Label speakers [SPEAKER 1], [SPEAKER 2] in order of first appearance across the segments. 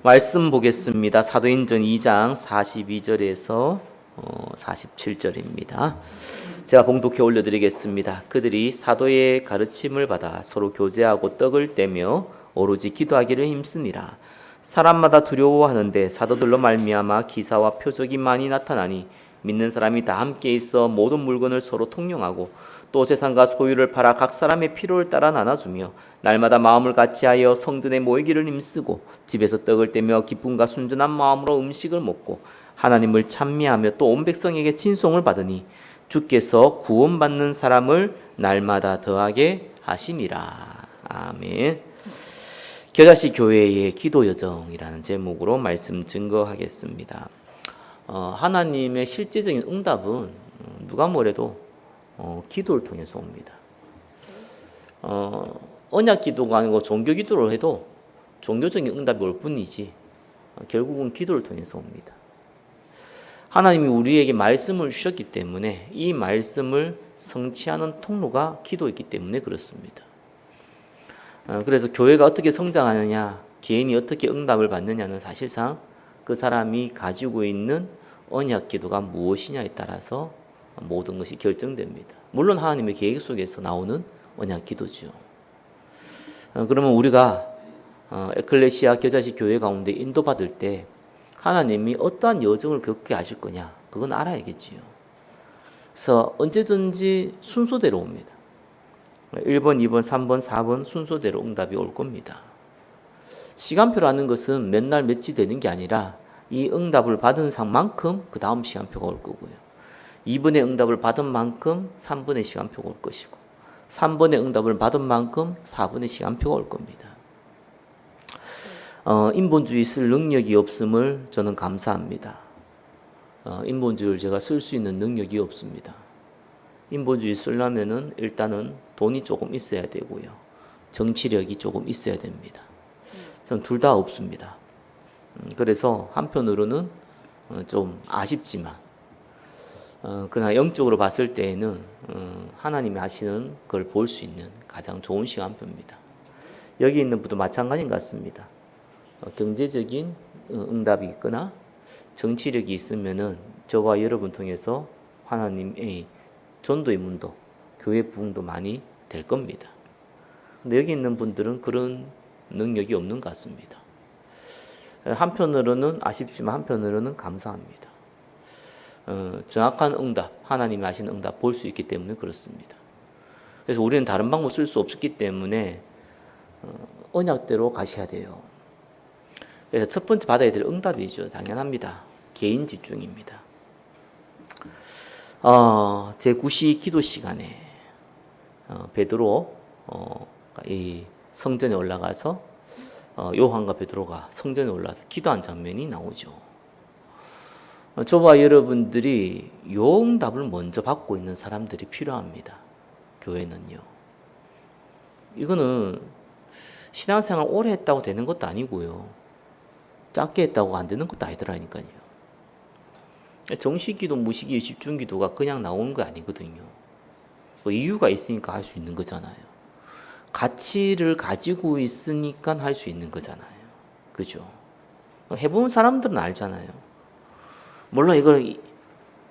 [SPEAKER 1] 말씀 보겠습니다. 사도행전 2장 42절에서 47절입니다. 제가 봉독해 올려드리겠습니다. 그들이 사도의 가르침을 받아 서로 교제하고 떡을 떼며 오로지 기도하기를 힘쓰니라. 사람마다 두려워하는데 사도들로 말미암아 기사와 표적이 많이 나타나니 믿는 사람이 다 함께 있어 모든 물건을 서로 통용하고 또 재산과 소유를 팔아 각 사람의 필요를 따라 나눠주며 날마다 마음을 같이하여 성전에 모이기를 힘쓰고 집에서 떡을 떼며 기쁨과 순전한 마음으로 음식을 먹고 하나님을 찬미하며 또 온 백성에게 친송을 받으니 주께서 구원받는 사람을 날마다 더하게 하시니라. 아멘. 겨자씨 교회의 기도 여정이라는 제목으로 말씀 증거하겠습니다. 하나님의 실제적인 응답은 누가 뭐래도 기도를 통해서 옵니다. 언약 기도가 아니고 종교 기도를 해도 종교적인 응답이 올 뿐이지 결국은 기도를 통해서 옵니다. 하나님이 우리에게 말씀을 주셨기 때문에 이 말씀을 성취하는 통로가 기도이기 때문에 그렇습니다. 그래서 교회가 어떻게 성장하느냐, 개인이 어떻게 응답을 받느냐는 사실상 그 사람이 가지고 있는 언약 기도가 무엇이냐에 따라서 모든 것이 결정됩니다. 물론 하나님의 계획 속에서 나오는 언약 기도죠. 그러면 우리가 에클레시아 겨자씨 교회 가운데 인도받을 때 하나님이 어떠한 여정을 겪게 하실 거냐, 그건 알아야겠지요. 그래서 언제든지 순서대로 옵니다. 1번, 2번, 3번, 4번 순서대로 응답이 올 겁니다. 시간표라는 것은 몇 날 며칠 되는 게 아니라 이 응답을 받은 상만큼 그 다음 시간표가 올 거고요. 2번의 응답을 받은 만큼 3번의 시간표가 올 것이고 3번의 응답을 받은 만큼 4번의 시간표가 올 겁니다. 인본주의 쓸 능력이 없음을 저는 감사합니다. 인본주의를 제가 쓸 수 있는 능력이 없습니다. 인본주의 쓰려면은 일단은 돈이 조금 있어야 되고요. 정치력이 조금 있어야 됩니다. 저는 둘 다 없습니다. 그래서 한편으로는 좀 아쉽지만 그러나 영적으로 봤을 때에는 하나님이 하시는 걸 볼 수 있는 가장 좋은 시간표입니다. 여기 있는 분도 마찬가지인 것 같습니다. 경제적인 응답이 있거나 정치력이 있으면은 저와 여러분 통해서 하나님의 전도의 문도, 교회 부흥도 많이 될 겁니다. 근데 여기 있는 분들은 그런 능력이 없는 것 같습니다. 한편으로는 아쉽지만 한편으로는 감사합니다. 정확한 응답, 하나님이 하시는 응답 볼 수 있기 때문에 그렇습니다. 그래서 우리는 다른 방법 쓸 수 없기 때문에 언약대로 가셔야 돼요. 그래서 첫 번째 받아야 될 응답이죠. 당연합니다. 개인 집중입니다. 제9시 기도 시간에 베드로 이 성전에 올라가서 요한과 베드로가 성전에 올라가서 기도한 장면이 나오죠. 저와 여러분들이 요 응답을 먼저 받고 있는 사람들이 필요합니다. 교회는요. 이거는 신앙생활 오래 했다고 되는 것도 아니고요. 짧게 했다고 안 되는 것도 아니더라니까요. 정시기도, 무시기, 집중기도가 그냥 나오는 거 아니거든요. 뭐 이유가 있으니까 할 수 있는 거잖아요. 가치를 가지고 있으니까 할 수 있는 거잖아요. 그죠? 해본 사람들은 알잖아요. 물론 이걸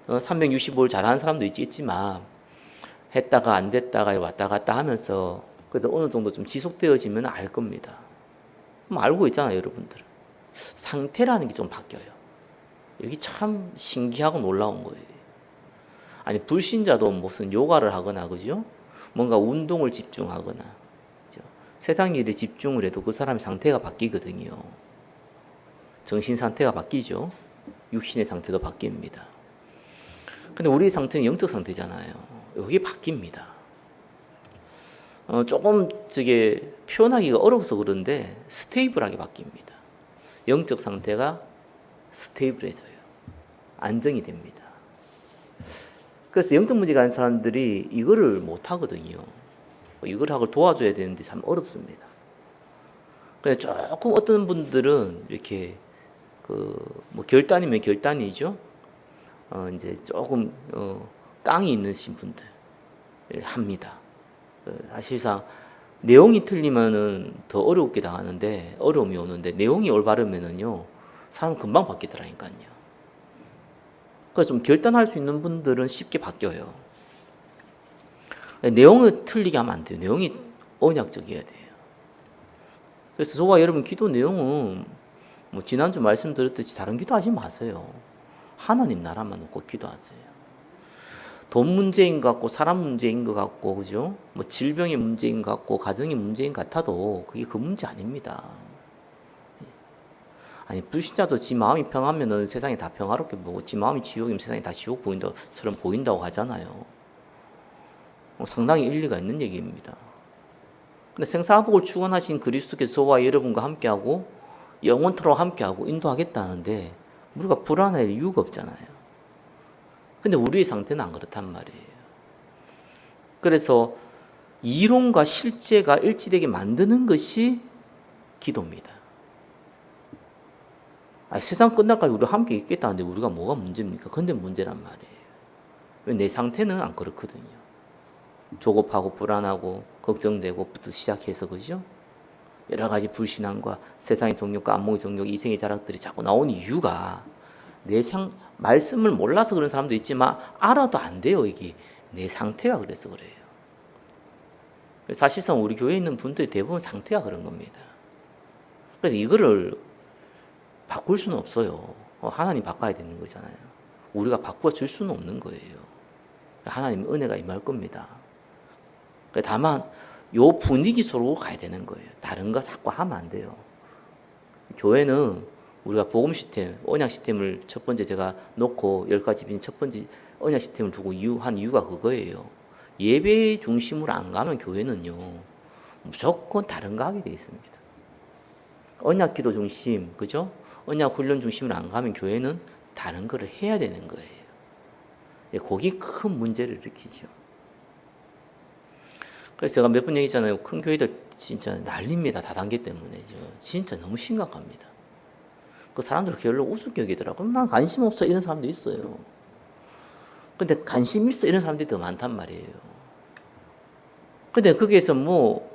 [SPEAKER 1] 365일 잘하는 사람도 있겠지만 했다가 안 됐다가 왔다 갔다 하면서 그래도 어느 정도 좀 지속되어지면 알 겁니다. 알고 있잖아요, 여러분들은. 상태라는 게 좀 바뀌어요. 여기 참 신기하고 놀라운 거예요. 아니, 불신자도 무슨 요가를 하거나, 그죠? 뭔가 운동을 집중하거나, 그죠? 세상 일에 집중을 해도 그 사람의 상태가 바뀌거든요. 정신 상태가 바뀌죠. 육신의 상태도 바뀝니다. 근데 우리 상태는 영적 상태잖아요. 여기 바뀝니다. 조금 표현하기가 어려워서 그런데 스테이블하게 바뀝니다. 영적 상태가 스테이블해져요. 안정이 됩니다. 그래서 영적 문제가 있는 사람들이 이거를 못 하거든요. 이걸 하고 도와줘야 되는데 참 어렵습니다. 근데 조금 어떤 분들은 이렇게 뭐 결단이면 결단이죠. 이제 조금 깡이 있으신 분들 합니다. 사실상 내용이 틀리면은 더 어렵게 당하는데 어려움이 오는데 내용이 올바르면은요 사람 금방 바뀌더라니까요. 그래서 좀 결단할 수 있는 분들은 쉽게 바뀌어요. 내용을 틀리게 하면 안 돼요. 내용이 언약적이어야 돼요. 그래서 저와 여러분 기도 내용은 뭐 지난주 말씀드렸듯이 다른 기도하지 마세요. 하나님 나라만 놓고 기도하세요. 돈 문제인 것 같고 사람 문제인 것 같고 그죠? 뭐 질병의 문제인 것 같고 가정의 문제인 것 같아도 그게 그 문제 아닙니다. 아니 불신자도 지 마음이 평하면은 세상이 다 평화롭게 보고 지 마음이 지옥이면 세상이 다 지옥 보인다처럼 보인다고 하잖아요. 상당히 일리가 있는 얘기입니다. 근데 생사복을 축원하신 그리스도께서 저와 여러분과 함께하고 영원토록 함께하고 인도하겠다는데 우리가 불안할 이유가 없잖아요. 근데 우리의 상태는 안 그렇단 말이에요. 그래서 이론과 실제가 일치되게 만드는 것이 기도입니다. 세상 끝날까지 우리가 함께 있겠다는데 우리가 뭐가 문제입니까? 근데 문제란 말이에요. 왜 내 상태는 안 그렇거든요. 조급하고 불안하고 걱정되고부터 시작해서 그죠? 여러 가지 불신앙과 세상의 정욕과 안목의 정욕, 이생의 자락들이 자꾸 나오는 이유가 말씀을 몰라서 그런 사람도 있지만 알아도 안 돼요. 이게 내 상태가 그래서 그래요. 사실상 우리 교회에 있는 분들이 대부분 상태가 그런 겁니다. 그래서 이거를 바꿀 수는 없어요. 하나님 바꿔야 되는 거잖아요. 우리가 바꿔 줄 수는 없는 거예요. 하나님 은혜가 임할 겁니다. 다만 요 분위기 속으로 가야 되는 거예요. 다른 거 자꾸 하면 안 돼요. 교회는 우리가 복음 시스템, 언약 시스템을 첫 번째 제가 놓고 10가지 빈 첫 번째 언약 시스템을 두고 한 이유가 그거예요. 예배 중심으로 안 가면 교회는요 무조건 다른 거 하게 돼 있습니다. 언약 기도 중심, 그죠? 언약 훈련 중심으로 안 가면 교회는 다른 거를 해야 되는 거예요. 거기 큰 문제를 일으키죠. 그래서 제가 몇 번 얘기했잖아요. 큰 교회들 진짜 난립니다. 다단계 때문에. 진짜 너무 심각합니다. 그 사람들 별로 우습게 여기더라고요. 난 관심 없어 이런 사람도 있어요. 근데 관심 있어 이런 사람들이 더 많단 말이에요. 근데 거기에서 뭐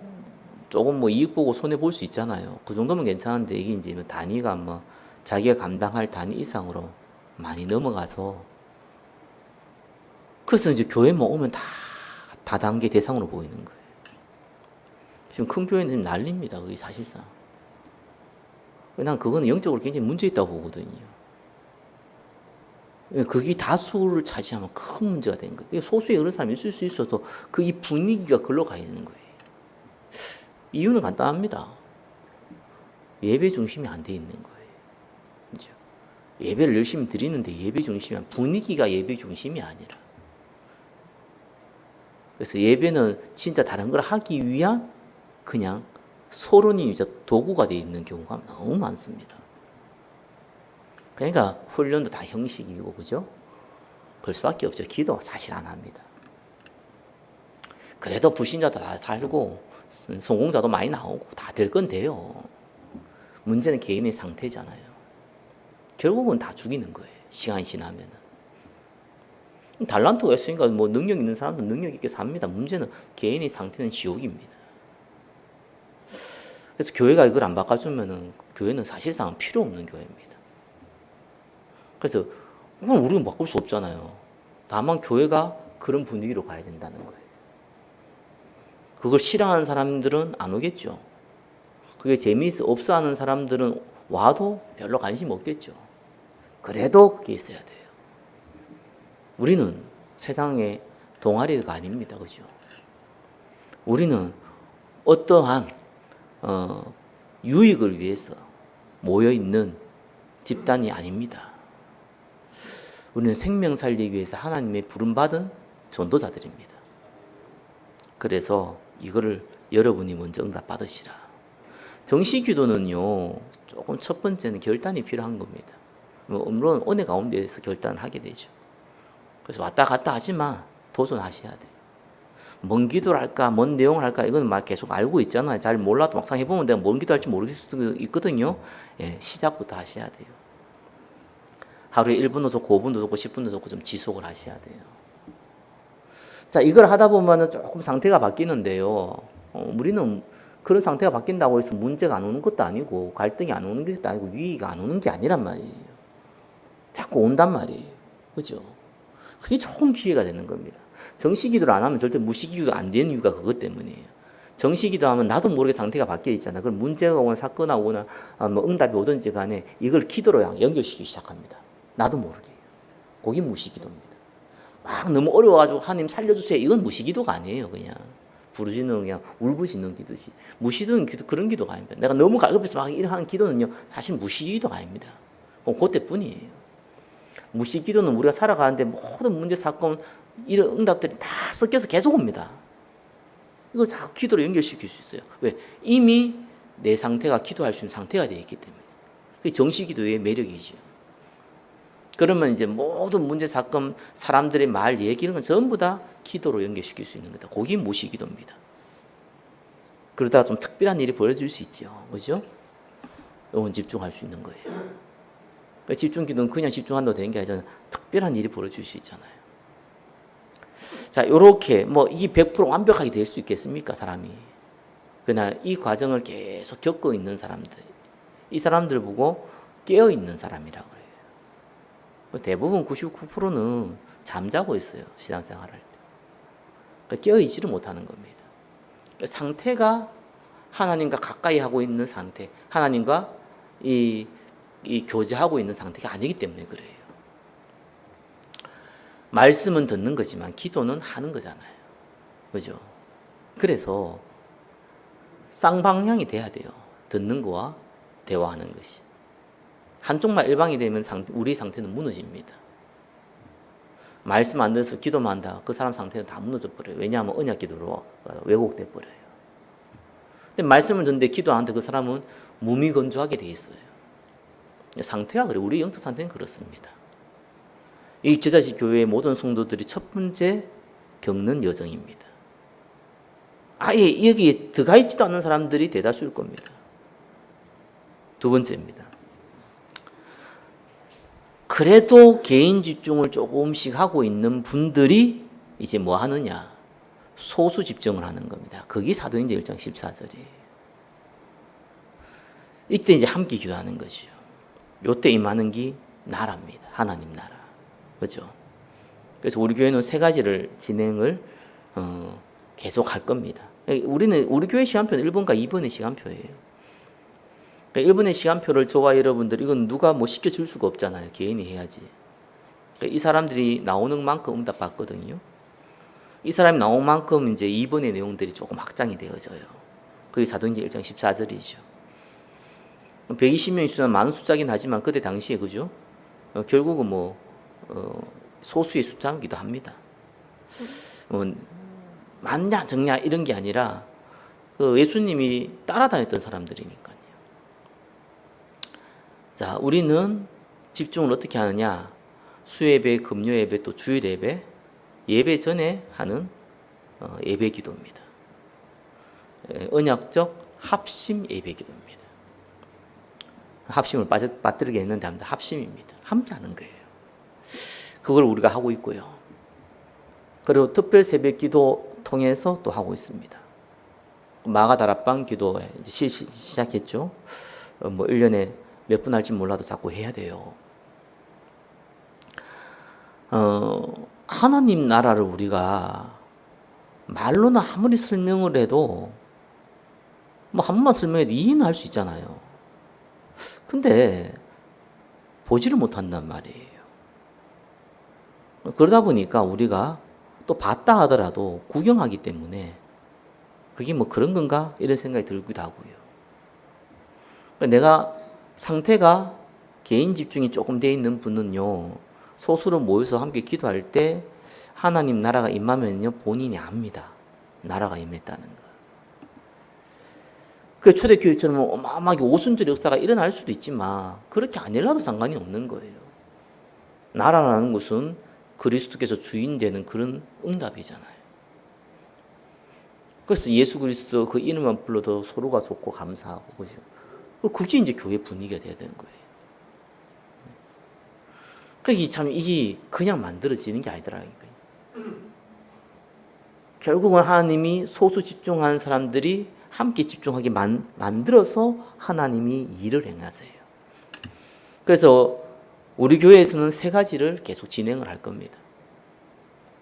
[SPEAKER 1] 조금 뭐 이익 보고 손해 볼 수 있잖아요. 그 정도면 괜찮은데 이게 이제 단위가 뭐 자기가 감당할 단위 이상으로 많이 넘어가서 그래서 이제 교회만 오면 다 다단계 대상으로 보이는 거예요. 지금 큰 교회는 지금 난립니다. 그게 사실상. 난 그거는 영적으로 굉장히 문제 있다고 보거든요. 그게 다수를 차지하면 큰 문제가 되는 거예요. 소수의 어느 사람이 있을 수 있어도 그게 분위기가 글로 가 있는 거예요. 이유는 간단합니다. 예배 중심이 안 돼 있는 거예요. 그렇죠? 예배를 열심히 드리는데 예배 중심이 분위기가 예배 중심이 아니라. 그래서 예배는 진짜 다른 걸 하기 위한 그냥 서론이 이제 도구가 되어 있는 경우가 너무 많습니다. 그러니까 훈련도 다 형식이고 그죠? 그럴 수밖에 없죠. 기도 사실 안 합니다. 그래도 불신자도 다 살고 성공자도 많이 나오고 다 될 건데요. 문제는 개인의 상태잖아요. 결국은 다 죽이는 거예요. 시간이 지나면은. 달란트가 있으니까 뭐 능력 있는 사람도 능력 있게 삽니다. 문제는 개인의 상태는 지옥입니다. 그래서 교회가 이걸 안 바꿔주면은 교회는 사실상 필요 없는 교회입니다. 그래서 그건 우리는 바꿀 수 없잖아요. 다만 교회가 그런 분위기로 가야 된다는 거예요. 그걸 싫어하는 사람들은 안 오겠죠. 그게 재미없어 하는 사람들은 와도 별로 관심 없겠죠. 그래도 그게 있어야 돼요. 우리는 세상의 동아리가 아닙니다. 그죠? 우리는 어떠한 유익을 위해서 모여있는 집단이 아닙니다. 우리는 생명 살리기 위해서 하나님의 부름받은 전도자들입니다. 그래서 이거를 여러분이 먼저 응답 받으시라. 정시 기도는요, 조금 첫 번째는 결단이 필요한 겁니다. 물론 은혜 가운데에서 결단을 하게 되죠. 그래서 왔다 갔다 하지만 도전하셔야 돼요. 뭔 기도를 할까, 뭔 내용을 할까, 이건 막 계속 알고 있잖아요. 잘 몰라도 막상 해보면 내가 뭔 기도 할지 모르겠을 수도 있거든요. 예, 시작부터 하셔야 돼요. 하루에 1분도 좋고 5분도 좋고 10분도 좋고 좀 지속을 하셔야 돼요. 자, 이걸 하다 보면은 조금 상태가 바뀌는데요. 우리는 그런 상태가 바뀐다고 해서 문제가 안 오는 것도 아니고 갈등이 안 오는 것도 아니고 위기가 안 오는 게 아니란 말이에요. 자꾸 온단 말이에요. 그죠? 그게 좋은 기회가 되는 겁니다. 정시기도를 안 하면 절대 무시기도 안 되는 이유가 그것 때문이에요. 정시기도 하면 나도 모르게 상태가 바뀌어 있잖아. 그럼 문제가 오거나 사건이 오거나 뭐 응답이 오든지 간에 이걸 기도로 연결시키기 시작합니다. 나도 모르게. 그게 무시기도입니다. 막 너무 어려워가지고 하나님 살려주세요. 이건 무시기도가 아니에요. 그냥 부르짖는 그냥 울부짖는 기도지. 무시기도는 그런 기도가 아닙니다. 내가 너무 갈급해서 막 이런 기도는요 사실 무시기도가 아닙니다. 그때뿐이에요. 무시기도는 우리가 살아가는데 모든 문제 사건 이런 응답들이 다 섞여서 계속 옵니다. 이걸 자꾸 기도로 연결시킬 수 있어요. 왜? 이미 내 상태가 기도할 수 있는 상태가 되어 있기 때문에. 그게 정시기도의 매력이죠. 그러면 이제 모든 문제 사건 사람들의 말 얘기 이런 건 전부 다 기도로 연결시킬 수 있는 거다. 그게 무시기도입니다. 그러다가 좀 특별한 일이 벌어질 수 있죠. 그죠? 이건 집중할 수 있는 거예요. 집중기도는 그냥 집중한다고 되는 게 아니잖아요. 특별한 일이 벌어질 수 있잖아요. 자, 요렇게 이게 100% 완벽하게 될 수 있겠습니까, 사람이? 그러나 이 과정을 계속 겪고 있는 사람들, 이 사람들 보고 깨어 있는 사람이라고 해요. 대부분 99%는 잠자고 있어요, 신앙생활 할 때. 그러니까 깨어 있지를 못하는 겁니다. 상태가 하나님과 가까이 하고 있는 상태, 하나님과 이 교제하고 있는 상태가 아니기 때문에 그래요. 말씀은 듣는 거지만 기도는 하는 거잖아요. 그죠? 그래서 쌍방향이 돼야 돼요. 듣는 거와 대화하는 것이. 한쪽만 일방이 되면 우리 상태는 무너집니다. 말씀 안 들어서 기도만 한다. 그 사람 상태는 다 무너져 버려요. 왜냐하면 언약 기도로 왜곡돼 버려요. 근데 말씀을 듣는데 기도 안 하는데 그 사람은 무미건조하게 돼 있어요. 상태가 그래요. 우리 영적 상태는 그렇습니다. 이 겨자씨 교회의 모든 성도들이 첫 번째 겪는 여정입니다. 아예 여기에 들어가 있지도 않는 사람들이 대다수일 겁니다. 두 번째입니다. 그래도 개인 집중을 조금씩 하고 있는 분들이 이제 뭐 하느냐? 소수 집중을 하는 겁니다. 그게 사도행전 1장 14절이에요. 이때 이제 함께 기도하는 거죠. 요때 임하는 게 나라입니다. 하나님 나라. 그렇죠? 그래서 우리 교회는 세 가지를 진행을 계속 할 겁니다. 우리 교회 시간표는 1번과 2번의 시간표예요. 1번의 시간표를 저와 여러분들 이건 누가 시켜줄 수가 없잖아요. 개인이 해야지. 이 사람들이 나오는 만큼 응답 받거든요. 이 사람이 나온 만큼 이제 2번의 내용들이 조금 확장이 되어져요. 그게 사도행전 1장 14절이죠. 120명이 수는 많은 숫자긴 하지만 그때 당시에 그죠? 결국은 소수의 숫자이기도 합니다. 많냐 적냐 이런 게 아니라 예수님이 따라다녔던 사람들이니까요. 자, 우리는 집중을 어떻게 하느냐? 수예배, 금요예배, 또 주일 예배 전에 하는 예배 기도입니다. 언약적 합심 예배 기도입니다. 합심을 빠뜨리게 했는데 합니다. 합심입니다. 함께 하는 거예요. 그걸 우리가 하고 있고요. 그리고 특별 새벽 기도 통해서 또 하고 있습니다. 마가다락방 기도에 이제 시작했죠. 1년에 몇 분 할지 몰라도 자꾸 해야 돼요. 하나님 나라를 우리가 말로는 아무리 설명을 해도 한 번만 설명해도 이해는 할 수 있잖아요. 근데 보지를 못한단 말이에요. 그러다 보니까 우리가 또 봤다 하더라도 구경하기 때문에 그게 그런 건가? 이런 생각이 들기도 하고요. 내가 상태가 개인 집중이 조금 돼 있는 분은요, 소수로 모여서 함께 기도할 때 하나님 나라가 임하면요, 본인이 압니다. 나라가 임했다는 거. 그 초대교회처럼 어마어마하게 오순절 역사가 일어날 수도 있지만 그렇게 안 일어나도 상관이 없는 거예요. 나라라는 것은 그리스도께서 주인 되는 그런 응답이잖아요. 그래서 예수 그리스도 그 이름만 불러도 서로가 좋고 감사하고 그죠. 그게 이제 교회 분위기가 돼야 되는 거예요. 그러니까 참 이게 그냥 만들어지는 게 아니더라고요. 결국은 하나님이 소수 집중하는 사람들이 함께 집중하게 만들어서 하나님이 일을 행하세요. 그래서 우리 교회에서는 세 가지를 계속 진행을 할 겁니다.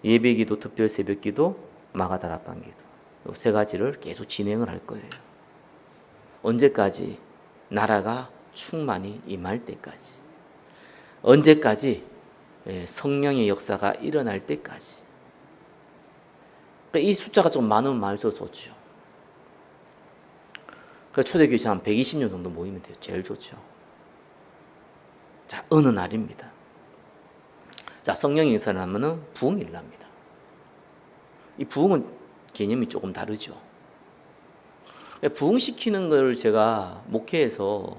[SPEAKER 1] 예배기도, 특별 새벽기도, 마가다락방기도. 이 세 가지를 계속 진행을 할 거예요. 언제까지? 나라가 충만히 임할 때까지. 언제까지? 성령의 역사가 일어날 때까지. 이 숫자가 좀 많으면 많을수록 좋죠. 초대교회 한 120년 정도 모이면 돼요. 제일 좋죠. 자, 어느 날입니다. 자, 성령의 역사를 하면은 부흥이 일어납니다. 이 부흥은 개념이 조금 다르죠. 부흥시키는 걸 제가 목회에서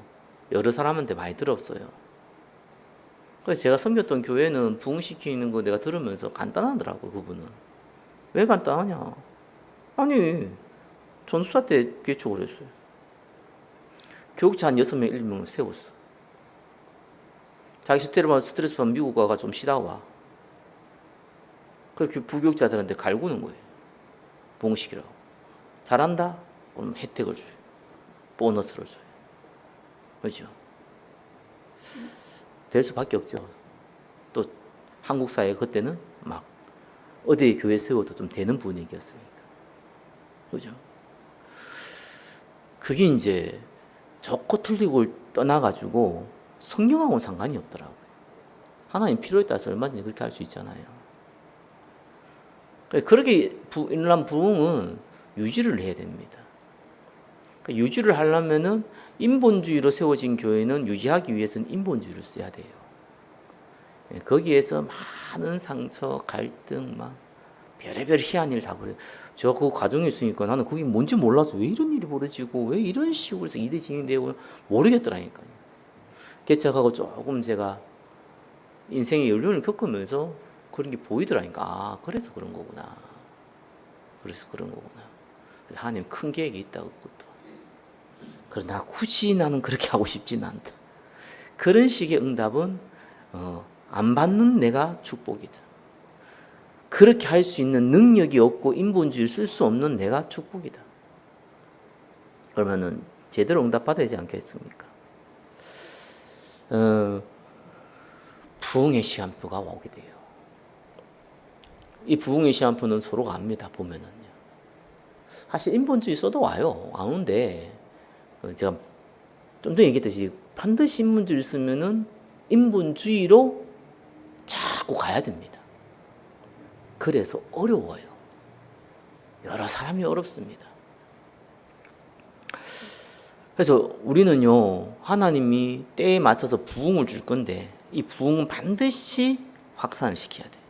[SPEAKER 1] 여러 사람한테 많이 들었어요. 그래서 제가 섬겼던 교회는 부흥시키는 거 내가 들으면서 간단하더라고요, 그분은. 왜 간단하냐? 아니, 전수사 때 개척을 했어요. 교육자 한 6명, 7명을 세웠어. 자기 스트레스 받으면 미국 가가 좀 쉬다 와. 그렇게 부교육자들한테 갈구는 거예요. 부흥시키라고. 잘한다? 그럼 혜택을 줘요. 보너스를 줘요. 그렇죠? 될 수밖에 없죠. 또 한국 사회 그때는 막 어디에 교회 세워도 좀 되는 분위기였으니까. 그죠? 그게 이제 좋고 틀리고를 떠나가지고 성경하고는 상관이 없더라고요. 하나님 필요에 따라서 얼마든지 그렇게 할 수 있잖아요. 그렇게 일어난 부흥은 유지를 해야 됩니다. 유지를 하려면은 인본주의로 세워진 교회는 유지하기 위해서는 인본주의를 써야 돼요. 거기에서 많은 상처, 갈등, 막 별의별 희한 일 다 벌어요. 제가 그 과정에 있으니까 나는 그게 뭔지 몰라서 왜 이런 일이 벌어지고 왜 이런 식으로 해서 일이 진행되고 모르겠더라니까요. 개척하고 조금 제가 인생의 연륜을 겪으면서 그런 게 보이더라니까. 아, 그래서 그런 거구나. 그래서 그런 거구나. 하나님 큰 계획이 있다고 그것도. 그러나 굳이 나는 그렇게 하고 싶진 않다. 그런 식의 응답은 안 받는 내가 축복이다. 그렇게 할 수 있는 능력이 없고 인본주의를 쓸 수 없는 내가 축복이다. 그러면은 제대로 응답받아야 되지 않겠습니까? 부흥의 시간표가 오게 돼요. 이 부흥의 시간표는 서로가 압니다. 보면은요. 사실 인본주의 써도 와요. 안 오는데 제가 좀 전에 얘기했듯이 반드시 인본주의를 쓰면은 인본주의로 자꾸 가야 됩니다. 그래서 어려워요. 여러 사람이 어렵습니다. 그래서 우리는요, 하나님이 때에 맞춰서 부흥을 줄 건데 이 부흥은 반드시 확산을 시켜야 돼요.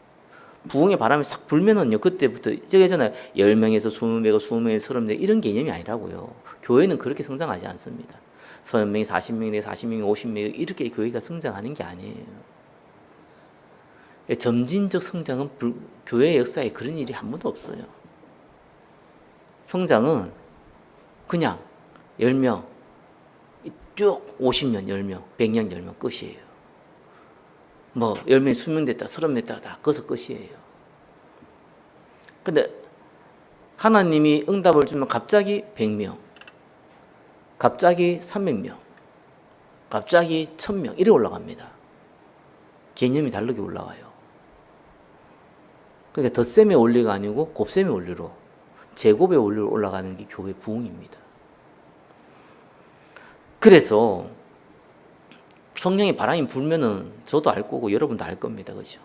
[SPEAKER 1] 부흥의 바람이 싹 불면은요, 그때부터 제가 예전에 10명에서 20명, 20명에서 30명 이런 개념이 아니라고요. 교회는 그렇게 성장하지 않습니다. 30명이 40명이 40명이 50명이 이렇게 교회가 성장하는 게 아니에요. 점진적 성장은 교회 역사에 그런 일이 한 번도 없어요. 성장은 그냥 10명, 쭉 50년 10명, 100년 10명 끝이에요. 뭐 10명이 수명 됐다, 30명 됐다 다 거기서 끝이에요. 근데 하나님이 응답을 주면 갑자기 100명, 갑자기 300명, 갑자기 1000명 이래 올라갑니다. 개념이 다르게 올라가요. 그러니까 덧셈의 원리가 아니고 곱셈의 원리로 제곱의 원리로 올라가는 게 교회 부흥입니다. 그래서 성령의 바람이 불면은 저도 알 거고 여러분도 알 겁니다. 그죠?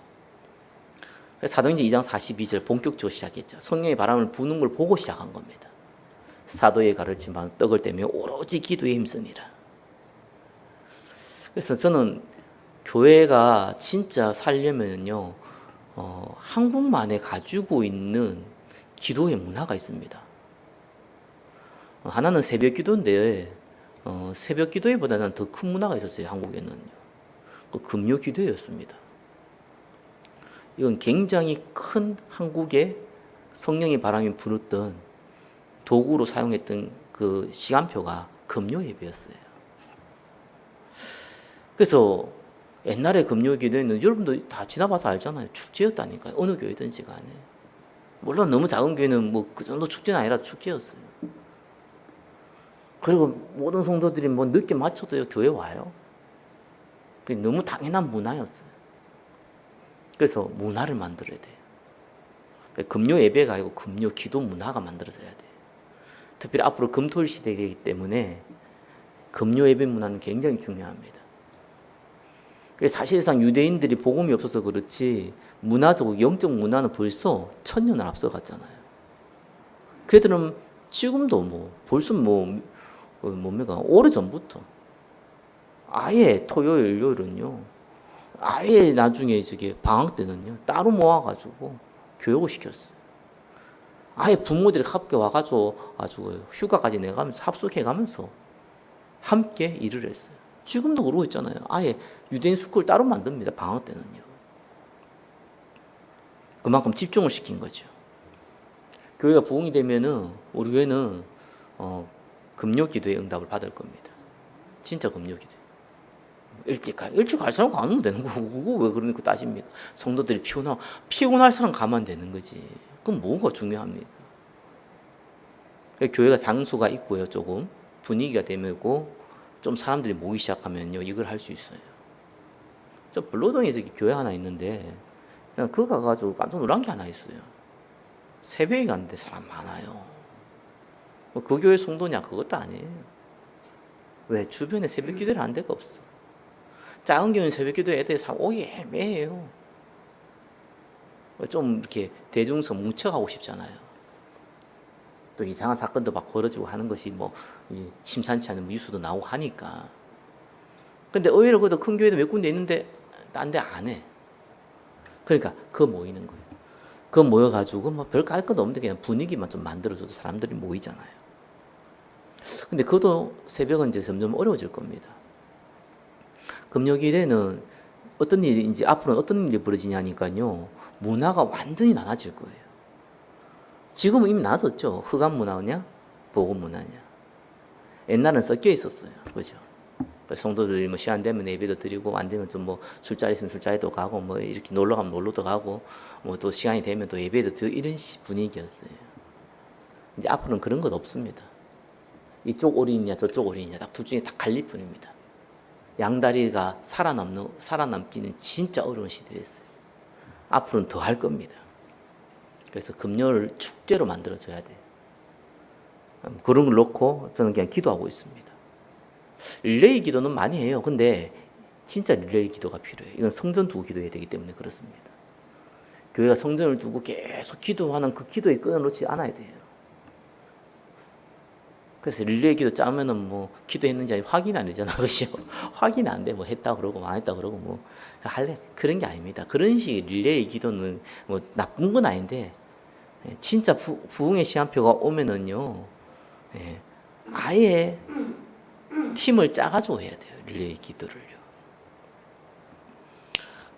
[SPEAKER 1] 사도행전 2장 42절 본격적으로 시작했죠. 성령의 바람을 부는 걸 보고 시작한 겁니다. 사도의 가르침만 떡을 떼며 오로지 기도에 힘쓰니라. 그래서 저는 교회가 진짜 살려면요, 한국만에 가지고 있는 기도의 문화가 있습니다. 하나는 새벽 기도인데 새벽 기도회보다는 더 큰 문화가 있었어요. 한국에는요. 그 금요 기도회였습니다. 이건 굉장히 큰 한국의 성령의 바람이 불었던 도구로 사용했던 그 시간표가 금요 예배였어요. 그래서 옛날에 금요 기도회는 여러분도 다 지나봐서 알잖아요. 축제였다니까요. 어느 교회든지 간에. 물론 너무 작은 교회는 뭐 그 정도 축제는 아니라 축제였어요. 그리고 모든 성도들이 뭐 늦게 맞춰도 교회 와요. 그게 너무 당연한 문화였어요. 그래서 문화를 만들어야 돼요. 금요 예배가 아니고 금요 기도 문화가 만들어져야 돼요. 특별히 앞으로 금토일 시대이기 때문에 금요 예배 문화는 굉장히 중요합니다. 사실상 유대인들이 복음이 없어서 그렇지 문화적으로 영적 문화는 벌써 1000년을 앞서갔잖아요. 그들은 지금도 뭐 벌써 뭡니까 오래전부터 아예 토요일 일요일은요 아예 나중에 저게 방학 때는요 따로 모아가지고 교육을 시켰어요. 아예 부모들이 함께 와가지고 아주 휴가까지 내가면서 합숙해가면서 함께 일을 했어요. 지금도 그러고 있잖아요. 아예 유대인 스쿨 따로 만듭니다. 방학 때는요. 그만큼 집중을 시킨 거죠. 교회가 부흥이 되면은 우리 교회는 금요 기도의 응답을 받을 겁니다. 진짜 금요 기도. 일찍 갈 사람 가면 되는 거고 그거 왜 그러니까 따집니까? 성도들이 피곤할 사람 가면 되는 거지. 그럼 뭐가 중요합니까? 교회가 장소가 있고요, 조금 분위기가 되고 좀 사람들이 모이기 시작하면요 이걸 할 수 있어요. 저 블로동에 저기 교회 하나 있는데 그거 가가지고 깜짝 놀란 게 하나 있어요. 새벽에 갔는데 사람 많아요. 그 교회 성도냐 그것도 아니에요. 왜? 주변에 새벽 기도를 한 데가 없어. 작은 교회는 새벽 기도에 애들이 오기 애매해요. 좀 이렇게 대중성 뭉쳐가고 싶잖아요. 또 이상한 사건도 막 벌어지고 하는 것이 뭐 심상치 않은 뉴스도 나오고 하니까. 근데 의외로 그래도 큰 교회도 몇 군데 있는데 딴 데 안 해. 그러니까 그거 모이는 거예요. 그거 모여가지고 뭐 별거 할 것도 없는데 그냥 분위기만 좀 만들어줘도 사람들이 모이잖아요. 근데 그것도 새벽은 이제 점점 어려워질 겁니다. 금요일에는 어떤 일인지 앞으로는 어떤 일이 벌어지냐니까요. 문화가 완전히 나눠질 거예요. 지금은 이미 나눠졌죠. 흑암 문화냐, 복음 문화냐. 옛날은 섞여 있었어요. 그죠? 성도들이 뭐 시간 되면 예배도 드리고 안 되면 좀 뭐 술자리 있으면 술자리도 가고 뭐 이렇게 놀러 가면 놀러도 가고 뭐 또 시간이 되면 또 예배도 드리고 이런 분위기였어요. 근데 앞으로는 그런 것 없습니다. 이쪽 올인이냐 저쪽 올인이냐 딱 둘 중에 딱 갈릴 뿐입니다. 양다리가 살아남기는 진짜 어려운 시대에 있어요. 앞으로는 더 할 겁니다. 그래서 금요를 축제로 만들어줘야 돼. 그런 걸 놓고 저는 그냥 기도하고 있습니다. 릴레이 기도는 많이 해요. 근데 진짜 릴레이 기도가 필요해요. 이건 성전 두고 기도해야 되기 때문에 그렇습니다. 교회가 성전을 두고 계속 기도하는 그 기도에 끊어놓지 않아야 돼요. 그래서 릴레이 기도 짜면은 뭐 기도했는지 확인 안 되잖아. 그죠? 확인 안 돼. 뭐 했다 그러고 안 했다 그러고 뭐 할래? 그런 게 아닙니다. 그런 식의 릴레이 기도는 뭐 나쁜 건 아닌데 진짜 부흥의 시간표가 오면은요, 아예 팀을 짜가지고 해야 돼요. 릴레이 기도를요.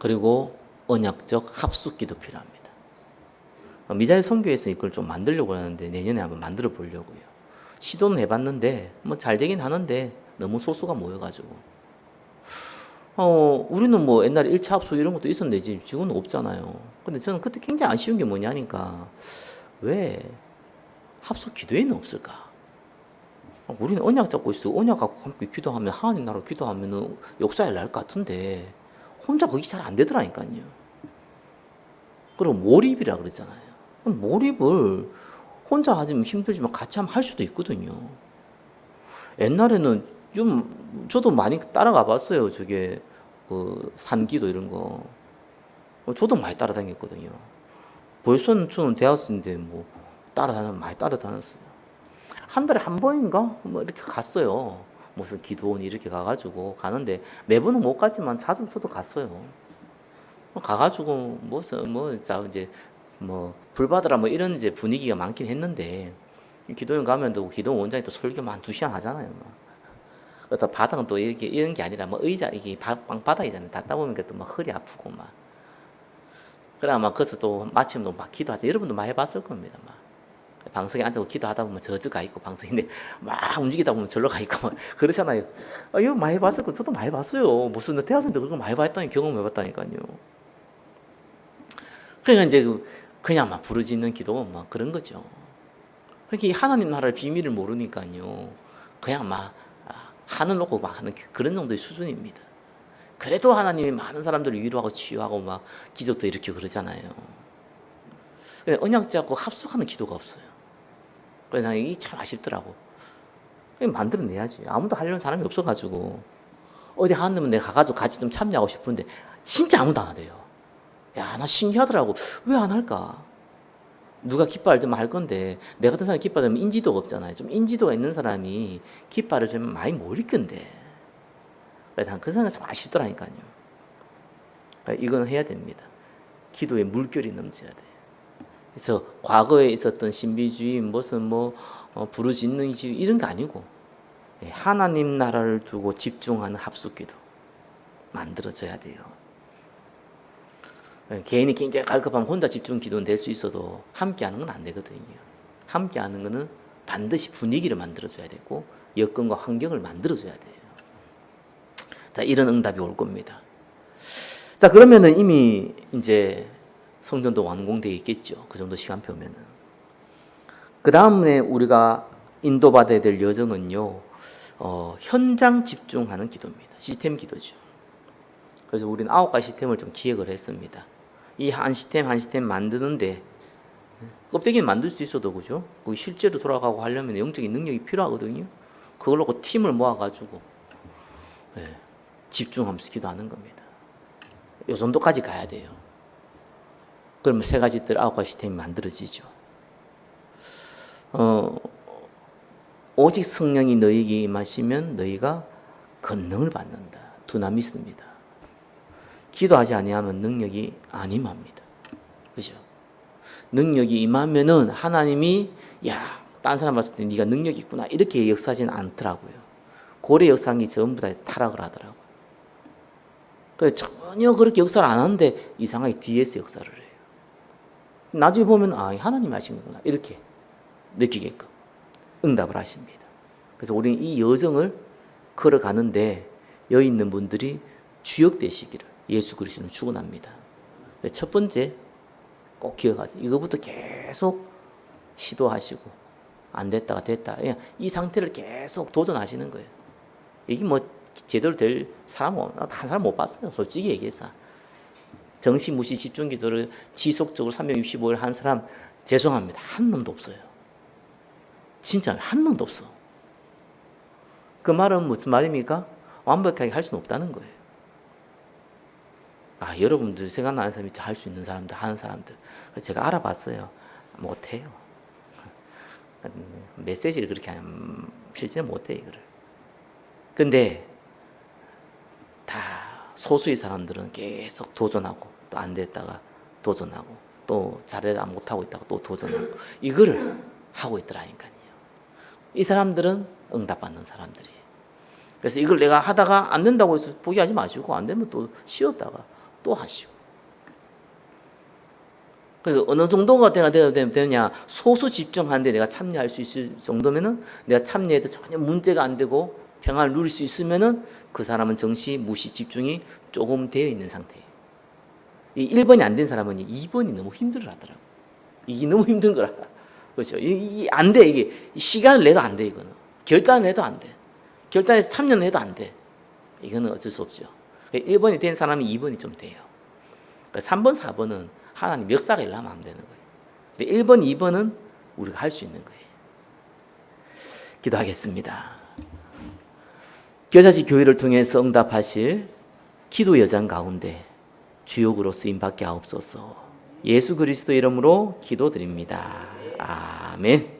[SPEAKER 1] 그리고 언약적 합숙 기도 필요합니다. 미자립 선교에서 이걸 좀 만들려고 하는데 내년에 한번 만들어 보려고요. 시도는 해봤는데 뭐 잘 되긴 하는데 너무 소수가 모여가지고 우리는 뭐 옛날에 1차 합숙 이런 것도 있었는데 지금은 없잖아요. 근데 저는 그때 굉장히 아쉬운 게 뭐냐니까 왜 합숙 기도회는 없을까? 우리는 언약 잡고 있어. 언약 갖고 함께 기도하면 하나님 나라로 기도하면은 역사에 날 것 같은데 혼자 그게 잘 안 되더라니까요. 그리고 몰입이라 그러잖아요. 몰입을 혼자 하면 힘들지만 같이 하면 할 수도 있거든요. 옛날에는 좀 저도 많이 따라가 봤어요. 저게 그 산기도 이런 거. 저도 많이 따라다녔거든요. 벌써는 저는 대학생인데 뭐 많이 따라다녔어요. 한 달에 한 번인가 뭐 이렇게 갔어요. 무슨 기도원 이렇게 가가지고 가는데 매번은 못 갔지만 자주 저도 갔어요. 가가지고 이제 뭐 불받으라 뭐 이런 이제 분위기가 많긴 했는데 기도원 가면 또 기도원 원장이 또 설교만 한 2시간 하잖아요. 또 바닥은 또 이렇게 이런 게 아니라 뭐 의자 이게 방바닥이잖아요. 닿다 보니까 또 막 허리 아프고 막 그래 아마 거기서 또 마침 또 막 기도하자. 여러분도 많이 해봤을 겁니다. 막 방석에 앉아서 기도하다 보면 저쪽 가 있고 방석인데 막 움직이다 보면 절로 가 있고 막 그러잖아요. 이거 많이 해봤을 거 저도 많이 봤어요. 무슨 대학생 때 그거 많이 봤다니 경험해봤다니까요. 그러니까 이제 그냥 막 부르짖는 기도 막 그런 거죠. 그러니까 하나님 나라의 비밀을 모르니까요. 그냥 막 하늘 놓고 막 하는 그런 정도의 수준입니다. 그래도 하나님이 많은 사람들을 위로하고 치유하고 막 기적도 이렇게 그러잖아요. 언약 잡고 합숙하는 기도가 없어요. 그래서 이게 참 아쉽더라고. 만들어내야지. 아무도 하려는 사람이 없어가지고 어디 하는데 내가 가가지고 같이 좀 참여하고 싶은데 진짜 아무도 안 하대요. 야, 나 신기하더라고. 왜 안 할까? 누가 깃발을 들면 할 건데 내 같은 사람이 깃발 들면 인지도가 없잖아요. 좀 인지도가 있는 사람이 깃발을 들면 많이 모일 건데 난 그 생각이 참 아쉽더라니까요. 이건 해야 됩니다. 기도에 물결이 넘쳐야 돼요. 그래서 과거에 있었던 신비주의 무슨 부르짖는주의 이런 거 아니고 하나님 나라를 두고 집중하는 합숙기도 만들어져야 돼요. 개인이 굉장히 갈급하면 혼자 집중 기도는 될 수 있어도 함께하는 건 안 되거든요. 함께하는 거는 반드시 분위기를 만들어줘야 되고 여건과 환경을 만들어줘야 돼요. 자, 이런 응답이 올 겁니다. 자, 그러면은 이미 이제 성전도 완공되어 있겠죠. 그 정도 시간표면은. 그 다음에 우리가 인도받아야 될 여정은요, 현장 집중하는 기도입니다. 시스템 기도죠. 그래서 우리는 9가지 시스템을 좀 기획을 했습니다. 이 한 시스템 한 시스템 만드는데 껍데기는 만들 수 있어도 그죠? 실제로 돌아가고 하려면 영적인 능력이 필요하거든요. 그걸 놓고 팀을 모아가지고 집중하면서 기도하는 겁니다. 이 정도까지 가야 돼요. 그러면 3가지들 9가지 시스템이 만들어지죠. 오직 성령이 너희에게 임하시면 너희가 권능을 받는다. 두나미스입니다. 기도하지 아니하면 능력이 안 임합니다. 그죠? 능력이 임하면은 하나님이 딴 사람 봤을 때 네가 능력이 있구나 이렇게 역사하지는 않더라고요. 고래 역사한 전부 다 타락을 하더라고요. 그래서 전혀 그렇게 역사를 안 하는데 이상하게 뒤에서 역사를 해요. 나중에 보면 하나님이 하신 거구나 이렇게 느끼게끔 응답을 하십니다. 그래서 우리는 이 여정을 걸어가는데 여기 있는 분들이 주역되시기를 예수 그리스도는 축원합니다. 첫 번째 꼭 기억하세요. 이거부터 계속 시도하시고 안 됐다가 됐다. 그냥 이 상태를 계속 도전하시는 거예요. 이게 제대로 될 사람 한 사람 못 봤어요. 솔직히 얘기해서. 정시무시 집중기도를 지속적으로 365일 한 사람 죄송합니다. 한 놈도 없어요. 진짜 한 놈도 없어. 그 말은 무슨 말입니까? 완벽하게 할 수는 없다는 거예요. 여러분들 생각나는 사람이 할 수 있는 사람들, 하는 사람들. 제가 알아봤어요. 못해요. 메시지를 그렇게 하면 실제는 못해요, 이거를. 근데 다 소수의 사람들은 계속 도전하고 또 안 됐다가 도전하고 또 잘해라 못하고 있다가 또 도전하고 이거를 하고 있더라니까요. 이 사람들은 응답받는 사람들이에요. 그래서 이걸 내가 하다가 안 된다고 해서 포기하지 마시고 안 되면 또 쉬었다가 또 하시고. 그래서 어느 정도가 되느냐 소수 집중하는데 내가 참여할 수 있을 정도면은 내가 참여해도 전혀 문제가 안 되고 평안을 누릴 수 있으면은 그 사람은 정시, 무시, 집중이 조금 되어 있는 상태예요. 이 1번이 안 된 사람은 2번이 너무 힘들어 하더라고. 이게 너무 힘든 거라. 그렇죠. 이게 안 돼, 이게. 시간을 내도 안 돼, 이거는. 결단을 해도 안 돼. 결단해서 참여는 해도 안 돼. 이거는 어쩔 수 없죠. 1번이 된 사람이 2번이 좀 돼요. 3번, 4번은 하나님 역사가 일어나면 안 되는 거예요. 근데 1번, 2번은 우리가 할 수 있는 거예요. 기도하겠습니다. 겨자씨 교회를 통해서 응답하실 기도 여정 가운데 주역으로 쓰임받게 하옵소서. 예수 그리스도 이름으로 기도드립니다. 아멘.